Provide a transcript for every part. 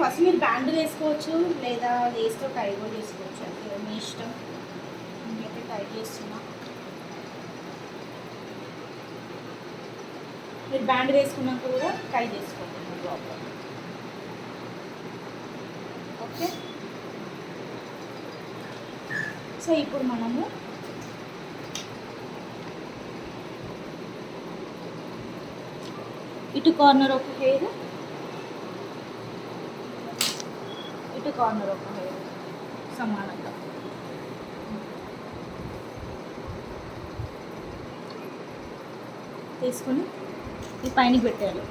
First మీరు band వేసుకోవచ్చు లేదా లేస్తో టై కూడా చేసుకోవచ్చు, అంటే మీ ఇష్టం. నేనైతే టై చేస్తున్నా. మీరు బ్యాండ్ వేసుకున్నాక కూడా టై చేసుకోండి, ప్రాబ్లం. ఓకే, సో ఇప్పుడు మనము ఇటు కార్నర్ ఒక హెయిర్, ఇటు కార్నర్ ఒక హెయిర్ సమానంగా తీసుకొని ఈ పైన పెట్టాలి.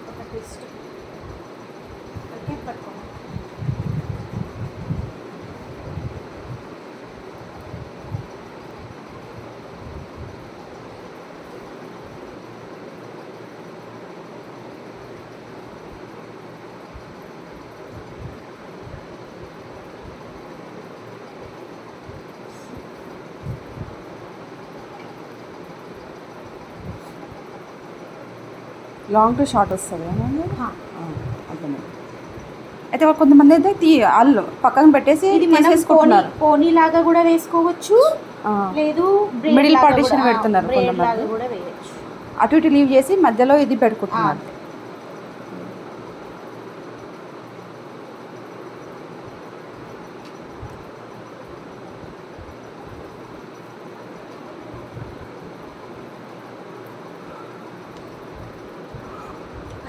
ఒక ట్విస్ట్. ఓకే, పట్టుకోండి. లాంగ్ టు షార్ట్ వస్తుంది అర్థమైంది. అయితే కొంతమంది అయితే వాళ్ళు పక్కన పెట్టేసి ఇది మనం పోనీ లాగా కూడా వేసుకోవచ్చు, లేదు మిడిల్ పార్టీషన్ పెడుతున్నారు కొంతమంది, కూడా వేయచ్చు. అటు ఇటు లీవ్ చేసి మధ్యలో ఇది పెట్టుకుంటున్నారు.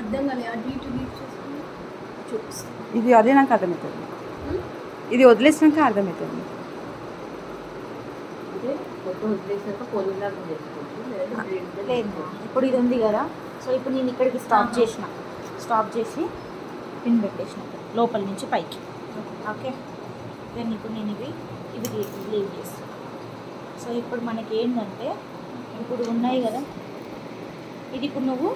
అర్థం కాలే, అటు ఇటు లీవ్ చేసుకుని చూపిస్తాను. ఇది అదే నాకు అర్థమవుతుంది, ఇది వదిలేసినాక అర్థమవుతుంది. లేదు, ఇప్పుడు ఇది ఉంది కదా, సో ఇప్పుడు నేను ఇక్కడికి స్టాప్ చేసి పిన్ పెట్టేసిన లోపల నుంచి పైకి. ఓకే, దెన్ ఇప్పుడు నేను ఇవి లీవ్ చేస్తాను. సో ఇప్పుడు మనకి ఏంటంటే ఇప్పుడు ఉన్నాయి కదా, ఇది ఇప్పుడు నువ్వు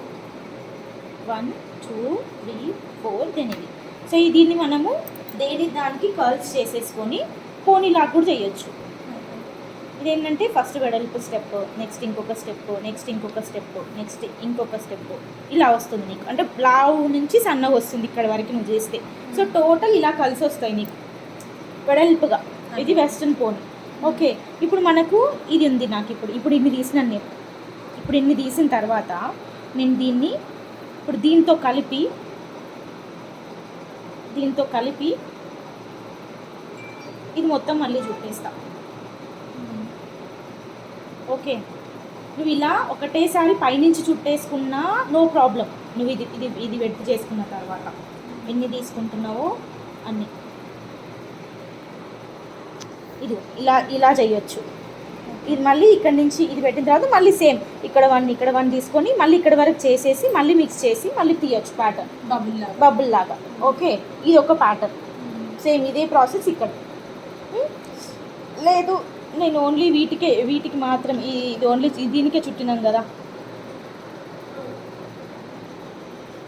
1 2 3 4 దెన్ ఇది. సో దీన్ని మనము దానికి కర్ల్స్ చేసేసుకొని పోనీలాగా కూడా చేయొచ్చు. ఇదేంటంటే ఫస్ట్ వెడల్పు స్టెప్, నెక్స్ట్ ఇంకొక స్టెప్, నెక్స్ట్ ఇంకొక స్టెప్, నెక్స్ట్ ఇంకొక స్టెప్, ఇలా వస్తుంది నీకు. అంటే బ్లావ్ నుంచి సన్నగా వస్తుంది ఇక్కడ వరకు నువ్వు చేస్తే. సో టోటల్ ఇలా కలిసి వస్తాయి నీకు వెడల్పుగా. ఇది వెస్ట్రన్ పోనీ. ఓకే, ఇప్పుడు మనకు ఇది ఉంది నాకు. ఇప్పుడు ఇన్ని తీసినాను నేను. ఇప్పుడు ఇన్ని తీసిన తర్వాత నేను దీన్ని ఇప్పుడు దీంతో కలిపి ఇది మొత్తం మళ్ళీ చుట్టేస్తా. ఓకే, నువ్వు ఇలా ఒకటేసారి పైనుంచి చుట్టేసుకున్నా నో ప్రాబ్లం. నువ్వు ఇది వెట్టి చేసుకున్న తర్వాత ఎన్ని తీసుకుంటున్నావో అన్ని ఇది ఇలా చేయొచ్చు. ఇది మళ్ళీ ఇక్కడ నుంచి ఇది పెట్టిన తర్వాత మళ్ళీ సేమ్ ఇక్కడ వన్ తీసుకొని మళ్ళీ ఇక్కడ వరకు చేసేసి మళ్ళీ మిక్స్ చేసి మళ్ళీ తీయొచ్చు ప్యాటర్న్ బబుల్ లాగా. ఓకే, ఇది ఒక ప్యాటర్న్. సేమ్ ఇదే ప్రాసెస్ ఇక్కడ. లేదు నేను ఓన్లీ వీటికి మాత్రం ఇది ఓన్లీ దీనికే చుట్టినాను కదా,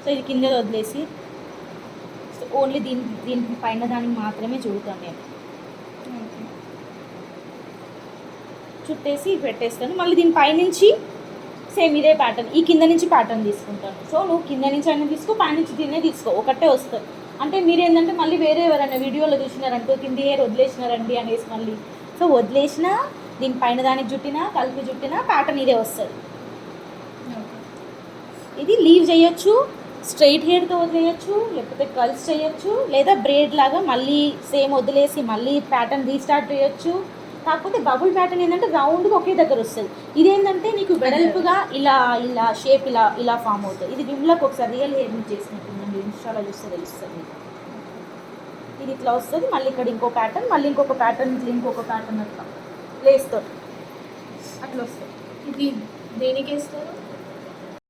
సో ఇది కింద వదిలేసి ఓన్లీ దీని పైన దానికి మాత్రమే చుడతాను నేను. చుట్టేసి పెట్టేస్తాను. మళ్ళీ దీని పైనుంచి సేమ్ ఇదే ప్యాటర్న్, ఈ కింద నుంచి ప్యాటర్న్ తీసుకుంటాను. సో నువ్వు కింద నుంచి అయినా తీసుకో, పై నుంచి దీన్నే తీసుకో, ఒకటే వస్తుంది. అంటే మీరు ఏంటంటే మళ్ళీ వేరే ఎవరైనా వీడియోలో చూసినారంటూ కింది హెయిర్ వదిలేసినారండి అనేసి మళ్ళీ సో వదిలేసిన దీని పైన దానికి జుట్టినా కలిపి జుట్టినా ప్యాటర్న్ ఇదే వస్తుంది. ఇది లీవ్ చేయొచ్చు, స్ట్రైట్ హెయిర్తో వదిలేయచ్చు, లేకపోతే కర్ల్స్ చేయొచ్చు, లేదా బ్రేడ్ లాగా మళ్ళీ సేమ్ వదిలేసి మళ్ళీ ప్యాటర్న్ రీస్టార్ట్ చేయొచ్చు. కాకపోతే బబుల్ ప్యాటర్న్ ఏంటంటే రౌండ్గా ఒకే దగ్గర వస్తుంది. ఇదేంటంటే నీకు వెడల్పుగా ఇలా షేప్ ఇలా ఫామ్ అవుతుంది. ఇది విమ్లకు ఒకసారి రియల్ హెయిర్ నుంచి చేసినట్టుందండి, ఇన్స్టాలో చూస్తే తెలుస్తుంది. ఇది ఇట్లా వస్తుంది, మళ్ళీ ఇక్కడ ఇంకో ప్యాటర్న్, మళ్ళీ ఇంకొక ప్యాటర్న్, ఇంకొక ప్యాటర్న్ అట్లా లేస్తో అట్లా వస్తుంది. ఇది దేనికి వేస్తారు?